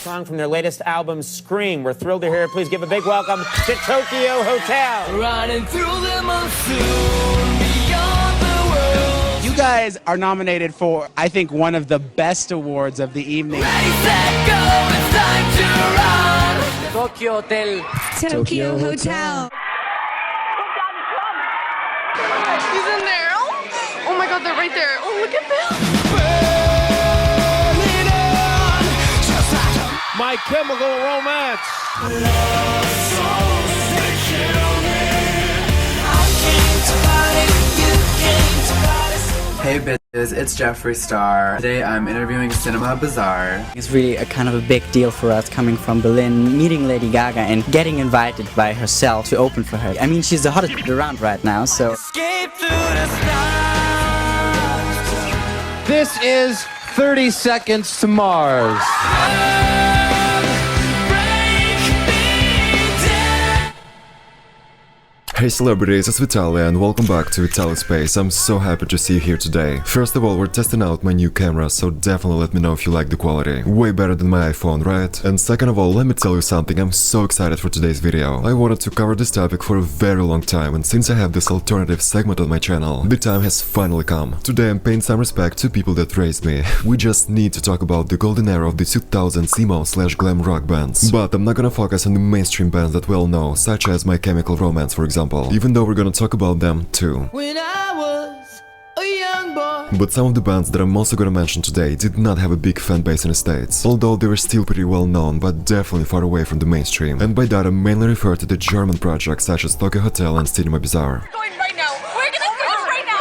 song from their latest album, Scream. We're thrilled to hear it. Please give a big welcome to Tokio Hotel. Running through the monsoon, beyond the world. You guys are nominated for, I think, one of the best awards of the evening. Ready, set, go, it's time to run. Tokyo Hotel. Tokio Hotel. He's in there. Oh my God, they're right there. Oh, look at them. My Chemical Romance. Hey bitches, it's Jeffree Star. Today I'm interviewing Cinema Bizarre. It's really a kind of a big deal for us coming from Berlin, meeting Lady Gaga and getting invited by herself to open for her. I mean, she's the hottest around right now, so... Escape to the stars. This is 30 Seconds to Mars. Hey celebrities, it's Vitaly and welcome back to Vitaly Space. I'm so happy to see you here today. First of all, we're testing out my new camera, so definitely let me know if you like the quality. Way better than my iPhone, right? And second of all, let me tell you something, I'm so excited for today's video. I wanted to cover this topic for a very long time, and since I have this alternative segment on my channel, the time has finally come. Today I'm paying some respect to people that raised me. We just need to talk about the golden era of the 2000s emo/glam rock bands. But I'm not gonna focus on the mainstream bands that we all know, such as My Chemical Romance, for example. Even though we're gonna talk about them too. When I was a young boy. But some of the bands that I'm also gonna mention today did not have a big fan base in the States, although they were still pretty well known, but definitely far away from the mainstream. And by that I mainly refer to the German projects such as Tokio Hotel and Cinema Bizarre. We're going right now. We're gonna go right now.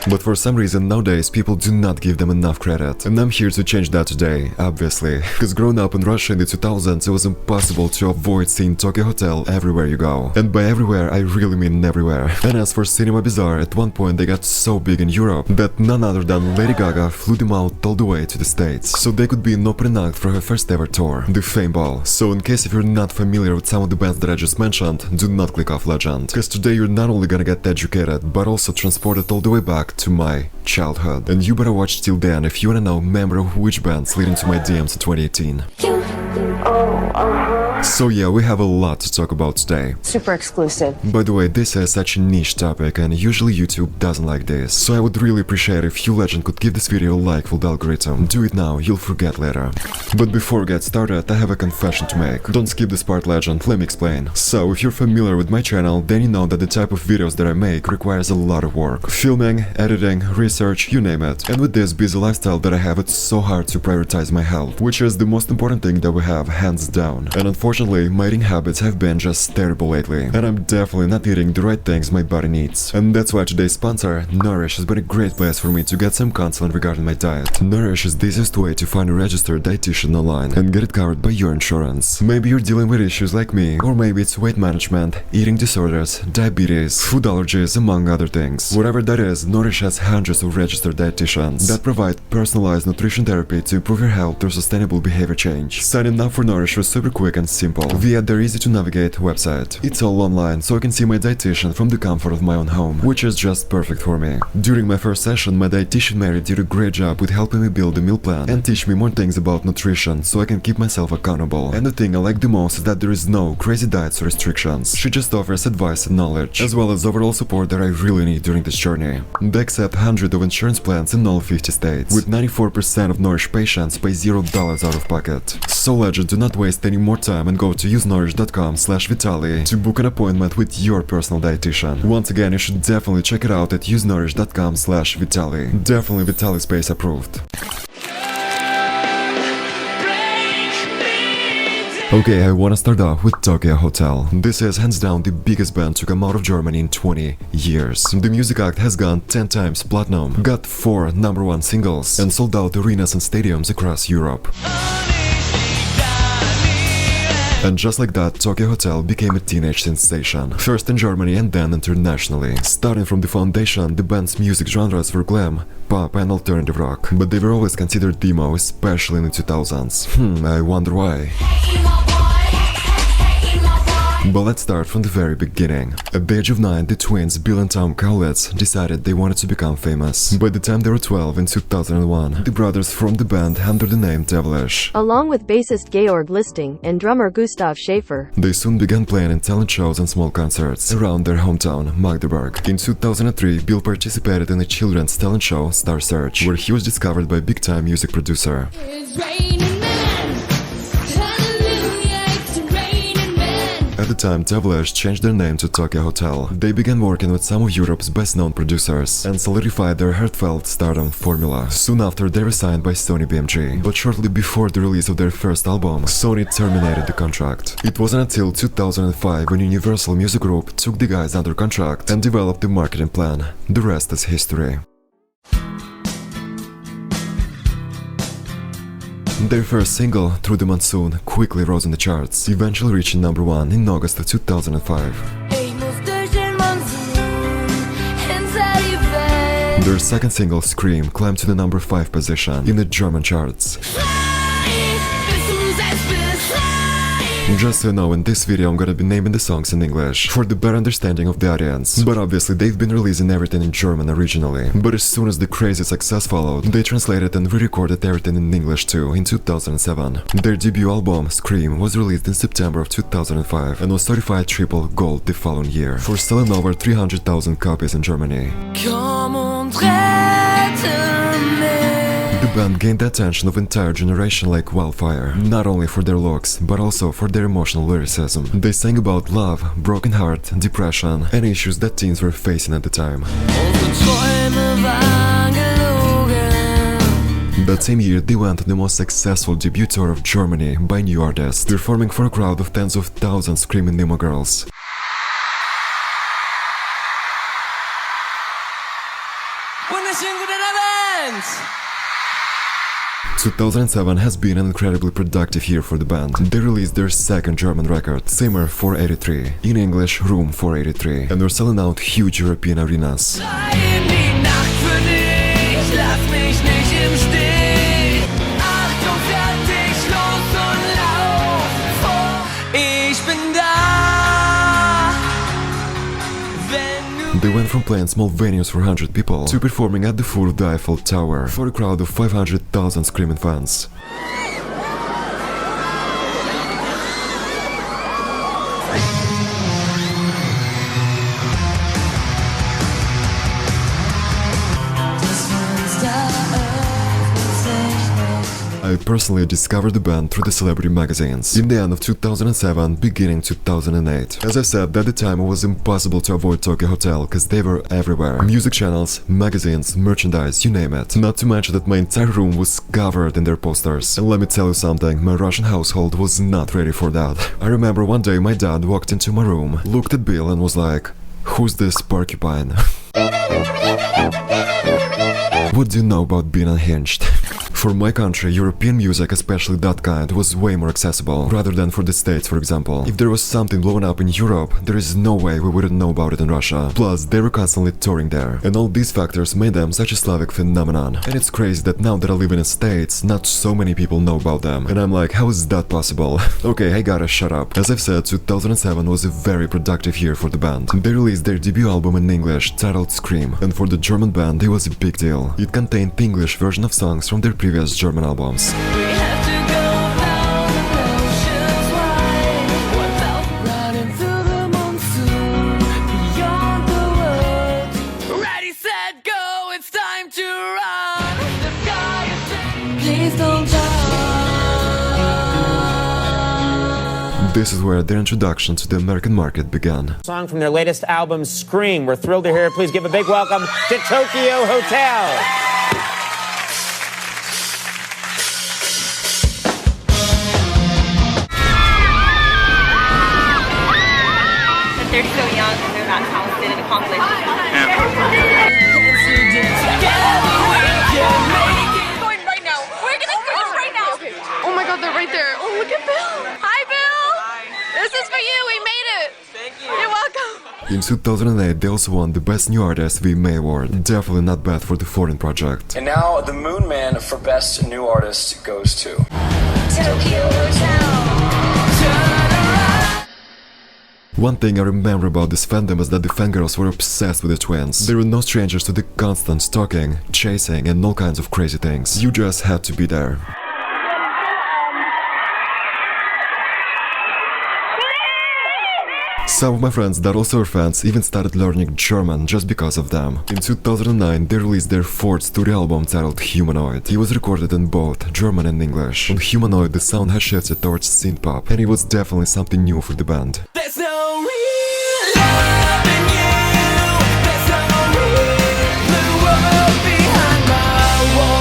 But for some reason nowadays people do not give them enough credit. And I'm here to change that today, obviously. Cause growing up in Russia in the 2000s it was impossible to avoid seeing Tokio Hotel everywhere you go. And by everywhere I really mean everywhere. And as for Cinema Bizarre, at one point they got so big in Europe that none other than Lady Gaga flew them out all the way to the States, so they could be an opening act for her first ever tour, the Fame Ball. So in case if you're not familiar with some of the bands that I just mentioned, do not click off Legend. Cause today you're not only gonna get educated, but also transported all the way back to my childhood. And you better watch till then if you wanna know member of which bands slid into my DMs in 2018. So yeah, we have a lot to talk about today. Super exclusive. By the way, this is such a niche topic and usually YouTube doesn't like this, so I would really appreciate if you legend could give this video a like for the algorithm. Do it now, you'll forget later. But before we get started, I have a confession to make. Don't skip this part, legend, let me explain. So, if you're familiar with my channel, then you know that the type of videos that I make requires a lot of work. Filming, editing, research, you name it. And with this busy lifestyle that I have, it's so hard to prioritize my health, which is the most important thing that we have, hands down. And unfortunately, my eating habits have been just terrible lately, and I'm definitely not eating the right things my body needs. And that's why today's sponsor, Nourish, has been a great place for me to get some counseling regarding my diet. Nourish is the easiest way to find a registered dietitian online and get it covered by your insurance. Maybe you're dealing with issues like me, or maybe it's weight management, eating disorders, diabetes, food allergies, among other things. Whatever that is, Nourish has hundreds of registered dietitians that provide personalized nutrition therapy to improve your health through sustainable behavior change. Signing up for Nourish was super quick and simple via their easy-to-navigate website. It's all online, so I can see my dietitian from the comfort of my own home, which is just perfect for me. During my first session, my dietitian Mary did a great job with helping me build a meal plan and teach me more things about nutrition so I can keep myself accountable. And the thing I like the most is that there is no crazy diets or restrictions. She just offers advice and knowledge, as well as overall support that I really need during this journey. They accept hundreds of insurance plans in all 50 states, with 94% of Nourish patients pay $0 out of pocket. So legend, do not waste any more time and go to usenourish.com/Vitaly to book an appointment with your personal dietitian. Once again, you should definitely check it out at usenourish.com/Vitaly. Definitely Vitaly Space approved. Okay, I wanna start off with Tokio Hotel. This is hands down the biggest band to come out of Germany in 20 years. The music act has gone 10 times platinum, got 4 #1 singles, and sold out arenas and stadiums across Europe. And just like that, Tokio Hotel became a teenage sensation, first in Germany and then internationally. Starting from the foundation, the band's music genres were glam, pop and alternative rock, but they were always considered emo, especially in the 2000s. I wonder why. But let's start from the very beginning. At the age of 9, the twins Bill and Tom Kaulitz decided they wanted to become famous. By the time they were 12 in 2001, the brothers formed the band under the name Devilish. Along with bassist Georg Listing and drummer Gustav Schaefer. They soon began playing in talent shows and small concerts around their hometown, Magdeburg. In 2003, Bill participated in a children's talent show, Star Search, where he was discovered by big-time music producer. At the time, Devilish changed their name to Tokio Hotel. They began working with some of Europe's best-known producers and solidified their heartfelt stardom formula. Soon after, they were signed by Sony BMG, but shortly before the release of their first album, Sony terminated the contract. It wasn't until 2005 when Universal Music Group took the guys under contract and developed the marketing plan. The rest is history. Their first single, Through the Monsoon, quickly rose in the charts, eventually reaching number 1 in August of 2005. Their second single, Scream, climbed to the number 5 position in the German charts. Just so you know, in this video I'm gonna be naming the songs in English, for the better understanding of the audience, but obviously they've been releasing everything in German originally. But as soon as the crazy success followed, they translated and re-recorded everything in English too in 2007. Their debut album, Scream, was released in September of 2005 and was certified triple gold the following year, for selling over 300,000 copies in Germany. The band gained the attention of an entire generation like wildfire, not only for their looks, but also for their emotional lyricism. They sang about love, broken heart, depression, and issues that teens were facing at the time. That same year, they went on the most successful debut tour of Germany by new artists, performing for a crowd of tens of thousands screaming emo girls. Wunderschönen guten Abend! 2007 has been an incredibly productive year for the band. They released their second German record, Zimmer 483, in English Room 483, and they're selling out huge European arenas. They went from playing small venues for 100 people to performing at the foot of the Eiffel Tower for a crowd of 500,000 screaming fans. I personally discovered the band through the celebrity magazines in the end of 2007, beginning 2008. As I said, at the time it was impossible to avoid Tokio Hotel because they were everywhere. Music channels, magazines, merchandise, you name it. Not to mention that my entire room was covered in their posters. And let me tell you something, my Russian household was not ready for that. I remember one day my dad walked into my room, looked at Bill and was like, "Who's this porcupine?" What do you know about being unhinged? For my country, European music, especially that kind, was way more accessible, rather than for the States, for example. If there was something blowing up in Europe, there is no way we wouldn't know about it in Russia. Plus, they were constantly touring there, and all these factors made them such a Slavic phenomenon. And it's crazy that now that I live in the States, not so many people know about them. And I'm like, how is that possible? Okay, I gotta shut up. As I've said, 2007 was a very productive year for the band. They released their debut album in English, titled Scream, and for the German band, it was a big deal. It contained the English version of songs from their previous German albums. This is where their introduction to the American market began. Song from their latest album, Scream. We're thrilled to hear it. Please give a big welcome to Tokio Hotel. They're so young and they're not talented and accomplished. Going right now. We're gonna go right now. Okay. Oh my God, they're right there. Oh, look at Bill. Hi, Bill. This is for you. We made it. Thank you. You're welcome. In 2008, they also won the Best New Artist VMA Award. Definitely not bad for the foreign project. And now the Moon Man for Best New Artist goes to... Tokio Hotel. One thing I remember about this fandom is that the fangirls were obsessed with the twins. They were no strangers to the constant stalking, chasing and all kinds of crazy things. You just had to be there. Some of my friends that also are fans even started learning German just because of them. In 2009 they released their fourth studio album titled Humanoid. It was recorded in both German and English. On Humanoid the sound has shifted towards synth-pop, and it was definitely something new for the band. There's no real love in you. There's no real blue world behind my wall.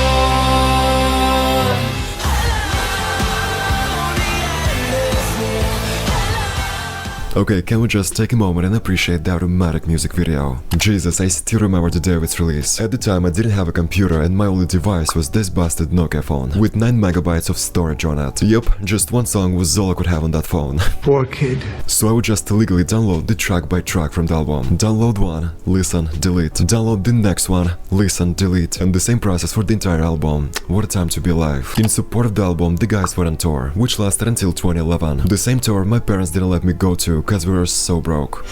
Okay, can we just take a moment and appreciate that dramatic music video? Jesus, I still remember the day of its release. At the time I didn't have a computer and my only device was this busted Nokia phone with 9 megabytes of storage on it. Yup, just one song was all I could have on that phone. Poor kid. So I would just illegally download the track by track from the album. Download one, listen, delete. Download the next one, listen, delete. And the same process for the entire album. What a time to be alive. In support of the album, the guys went on tour, which lasted until 2011. The same tour my parents didn't let me go to because we were so broke.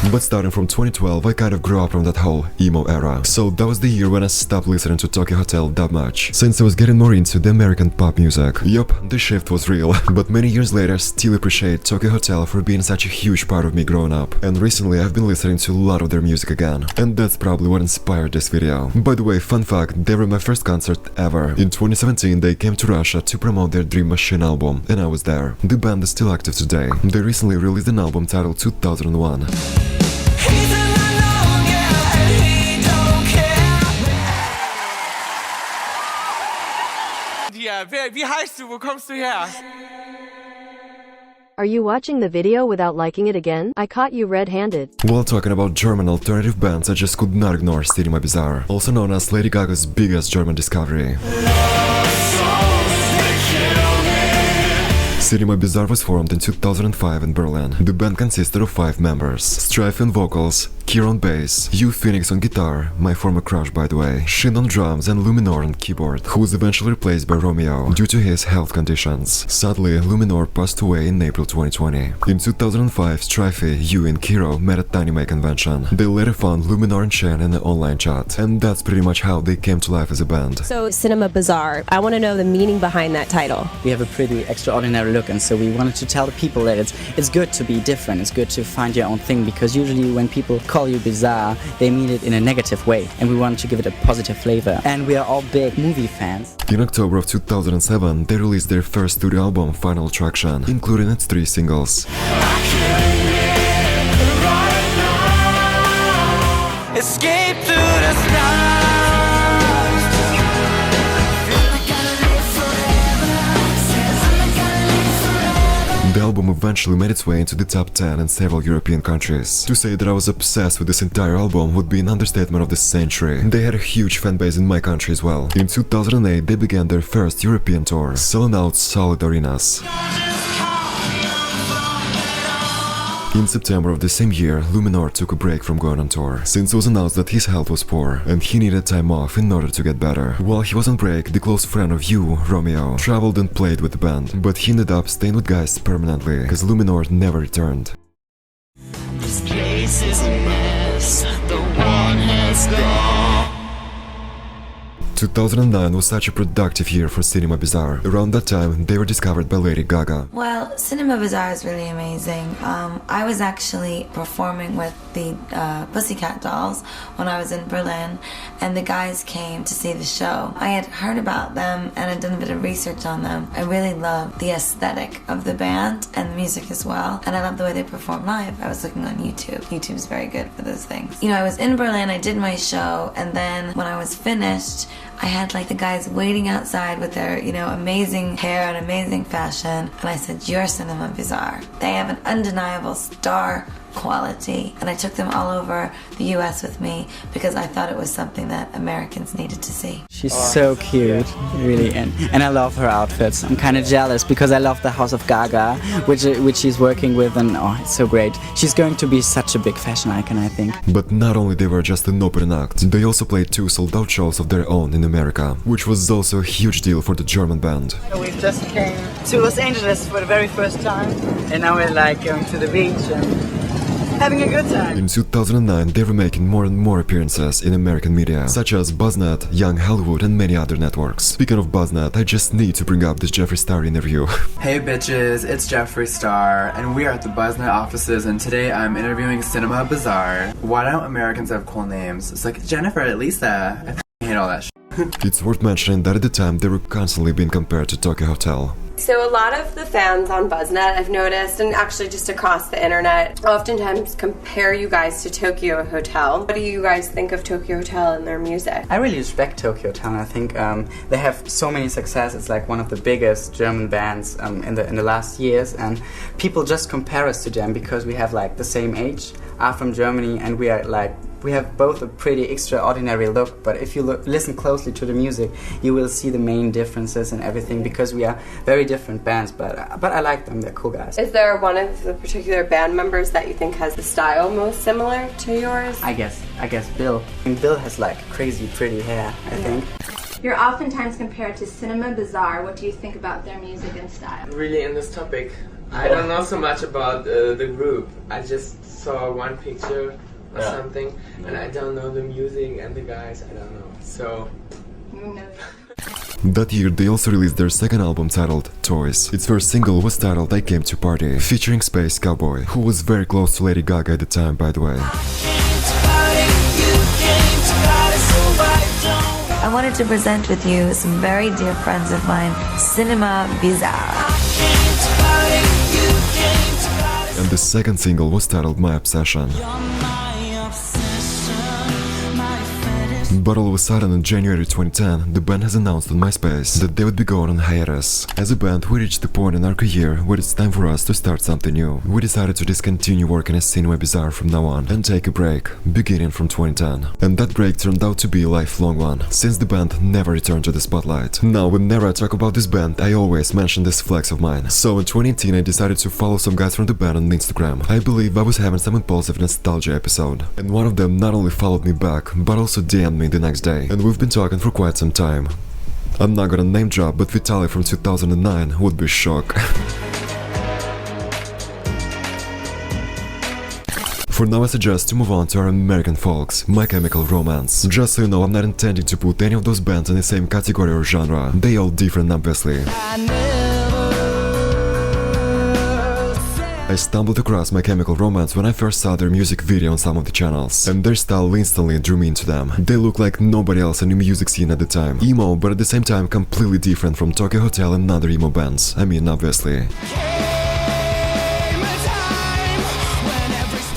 But starting from 2012, I kind of grew up from that whole emo era. So that was the year when I stopped listening to Tokio Hotel that much, since I was getting more into the American pop music. Yup, the shift was real, but many years later I still appreciate Tokio Hotel for being such a huge part of me growing up. And recently I've been listening to a lot of their music again, and that's probably what inspired this video. By the way, fun fact, they were my first concert ever. In 2017 they came to Russia to promote their Dream Machine album, and I was there. The band is still active today. They recently released an album titled 2001. He's an unknown, yeah, and he don't care. Ja, wie heißt du? Wo kommst du her? Are you watching the video without liking it again? I caught you red-handed. While talking about German alternative bands, I just could not ignore Cinema Bizarre, also known as Lady Gaga's biggest German discovery. Cinema Bizarre was formed in 2005 in Berlin. The band consisted of 5 members: Strife on vocals, Kira on bass, Hugh Phoenix on guitar, my former crush by the way, Shin on drums and Luminor on keyboard, who was eventually replaced by Romeo due to his health conditions. Sadly, Luminor passed away in April 2020. In 2005, Strife, Hugh and Kiro met at Anime convention. They later found Luminor and Shin in an online chat, and that's pretty much how they came to life as a band. So Cinema Bizarre, I want to know the meaning behind that title. We have a pretty extraordinary look, and so we wanted to tell the people that it's good to be different, it's good to find your own thing, because usually when people call you bizarre, they mean it in a negative way, and we wanted to give it a positive flavor. And we are all big movie fans. In October of 2007, they released their first studio album, Final Attraction, including its 3 singles. Escape through the stars. The album eventually made its way into the top 10 in several European countries. To say that I was obsessed with this entire album would be an understatement of the century. They had a huge fanbase in my country as well. In 2008 they began their first European tour, selling out solid arenas. In September of the same year, Luminor took a break from going on tour, since it was announced that his health was poor and he needed time off in order to get better. While he was on break, the close friend of Hugh, Romeo, traveled and played with the band, but he ended up staying with guys permanently, because Luminor never returned. This place is a mess, the one has gone. 2009 was such a productive year for Cinema Bizarre. Around that time, they were discovered by Lady Gaga. Well, Cinema Bizarre is really amazing. I was actually performing with the Pussycat Dolls when I was in Berlin, and the guys came to see the show. I had heard about them and I'd done a bit of research on them. I really loved the aesthetic of the band and the music as well, and I loved the way they perform live. I was looking on YouTube. YouTube's very good for those things. You know, I was in Berlin, I did my show, and then when I was finished, I had like the guys waiting outside with their, you know, amazing hair and amazing fashion, and I said, "You're Cinema Bizarre." They have an undeniable star quality, and I took them all over the US with me because I thought it was something that Americans needed to see. She's so cute, really, and I love her outfits. I'm kind of jealous because I love the House of Gaga, which she's working with, and oh, it's so great. She's going to be such a big fashion icon, I think. But not only they were just an opening act, they also played 2 sold-out shows of their own in America, which was also a huge deal for the German band. We just came to Los Angeles for the very first time, and now we're like going to the beach and having a good time. In 2009, they were making more and more appearances in American media, such as BuzzNet, Young Hollywood, and many other networks. Speaking of BuzzNet, I just need to bring up this Jeffree Star interview. Hey bitches, it's Jeffree Star, and we are at the BuzzNet offices, and today I'm interviewing Cinema Bizarre. Why don't Americans have cool names? It's like Jennifer, Lisa. I hate all that shit. It's worth mentioning that at the time they were constantly being compared to Tokyo Hotel. So a lot of the fans on BuzzNet, I've noticed, and actually just across the internet, oftentimes compare you guys to Tokyo Hotel. What do you guys think of Tokyo Hotel and their music? I really respect Tokyo Hotel. I think they have so many success. It's like one of the biggest German bands in the last years, and people just compare us to them because we have like the same age, are from Germany, and we are like, we have both a pretty extraordinary look, but if you listen closely to the music, you will see the main differences and everything, because we are very different bands, but I like them, they're cool guys. Is there one of the particular band members that you think has the style most similar to yours? I guess Bill. I mean, Bill has like crazy pretty hair, I think. You're oftentimes compared to Cinema Bizarre. What do you think about their music and style? Really in this topic, I don't know so much about the group. I just saw one picture or something, and I don't know the music and the guys, I don't know, so... That year they also released their second album titled Toys. Its first single was titled I Came to Party, featuring Space Cowboy, who was very close to Lady Gaga at the time, by the way. I wanted to present with you some very dear friends of mine, Cinema Bizarre. And the second single was titled My Obsession. But all of a sudden in January 2010, the band has announced on MySpace that they would be going on hiatus. As a band, we reached the point in our career where it's time for us to start something new. We decided to discontinue working as Cinema Bizarre from now on and take a break, beginning from 2010. And that break turned out to be a lifelong one, since the band never returned to the spotlight. Now, whenever I talk about this band, I always mention this flex of mine. So in 2018, I decided to follow some guys from the band on Instagram. I believe I was having some impulsive nostalgia episode, and one of them not only followed me back, but also DM'd me the next day, and we've been talking for quite some time. I'm not gonna name drop, but Vitaly from 2009 would be shocked. For now, I suggest to move on to our American folks, My Chemical Romance. Just so you know, I'm not intending to put any of those bands in the same category or genre. They all different, obviously. I stumbled across My Chemical Romance when I first saw their music video on some of the channels, and their style instantly drew me into them. They look like nobody else in the music scene at the time. Emo, but at the same time completely different from Tokyo Hotel and other emo bands. I mean, obviously.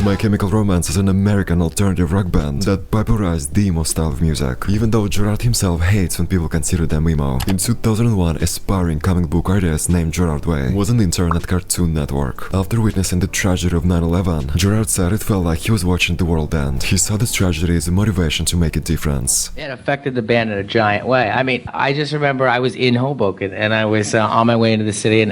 My Chemical Romance is an American alternative rock band that popularized the emo style of music, even though Gerard himself hates when people consider them emo. In 2001, aspiring comic book artist named Gerard Way was an intern at Cartoon Network. After witnessing the tragedy of 9/11, Gerard said it felt like he was watching the world end. He saw this tragedy as a motivation to make a difference. It affected the band in a giant way. I mean, I just remember I was in Hoboken and I was on my way into the city, and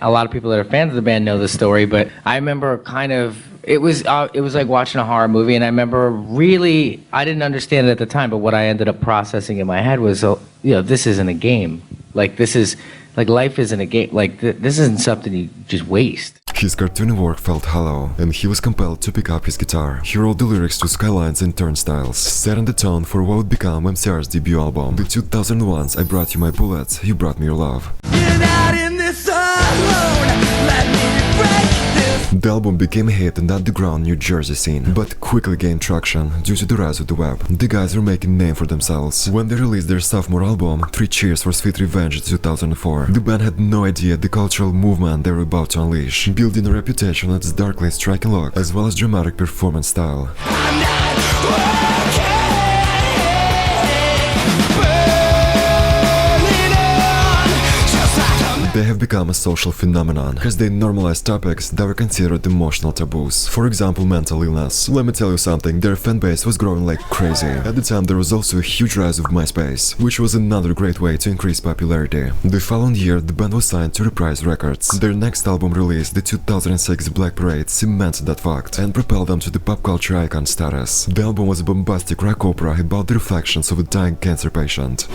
a lot of people that are fans of the band know the story, but I remember kind of it was like watching a horror movie, and I remember really, I didn't understand it at the time, but what I ended up processing in my head was, this isn't a game. Like, this is, like, life isn't a game. Like, this isn't something you just waste. His cartoony work felt hollow, and he was compelled to pick up his guitar. He wrote the lyrics to Skylines and Turnstiles, setting the tone for what would become MCR's debut album. The 2001's I Brought You My Bullets, You Brought Me Your Love. You're not in this alone. Let me break this. The album became a hit in the underground New Jersey scene, but quickly gained traction due to the rise of the web. The guys were making a name for themselves. When they released their sophomore album, 3 Cheers for Sweet Revenge in 2004, the band had no idea the cultural movement they were about to unleash, building a reputation on its darkly striking look, as well as dramatic performance style. They have become a social phenomenon, because they normalize topics that were considered emotional taboos. For example, mental illness. Let me tell you something, their fanbase was growing like crazy. At the time, there was also a huge rise of MySpace, which was another great way to increase popularity. The following year, the band was signed to Reprise Records. Their next album release, the 2006 Black Parade, cemented that fact and propelled them to the pop culture icon status. The album was a bombastic rock opera about the reflections of a dying cancer patient.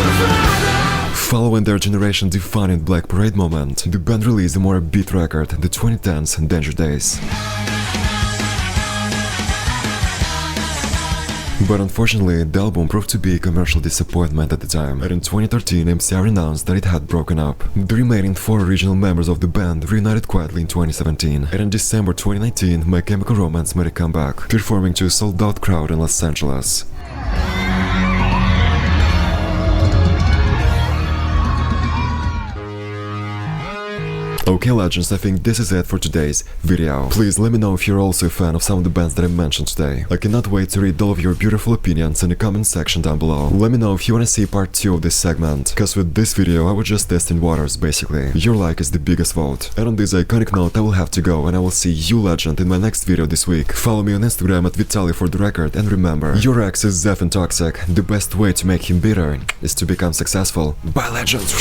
Father Following their generation-defining Black Parade moment, the band released a more upbeat record, the 2010's Danger Days. But unfortunately, the album proved to be a commercial disappointment at the time, and in 2013 MCR announced that it had broken up. The remaining 4 original members of the band reunited quietly in 2017, and in December 2019 My Chemical Romance made a comeback, performing to a sold-out crowd in Los Angeles. Okay legends, I think this is it for today's video. Please let me know if you're also a fan of some of the bands that I mentioned today. I cannot wait to read all of your beautiful opinions in the comment section down below. Let me know if you wanna see part 2 of this segment, cause with this video I was just testing waters basically. Your like is the biggest vote. And on this iconic note I will have to go, and I will see you legend in my next video this week. Follow me on Instagram at Vitaly for the record, and remember, your ex is Zef and toxic. The best way to make him bitter is to become successful. Bye legends!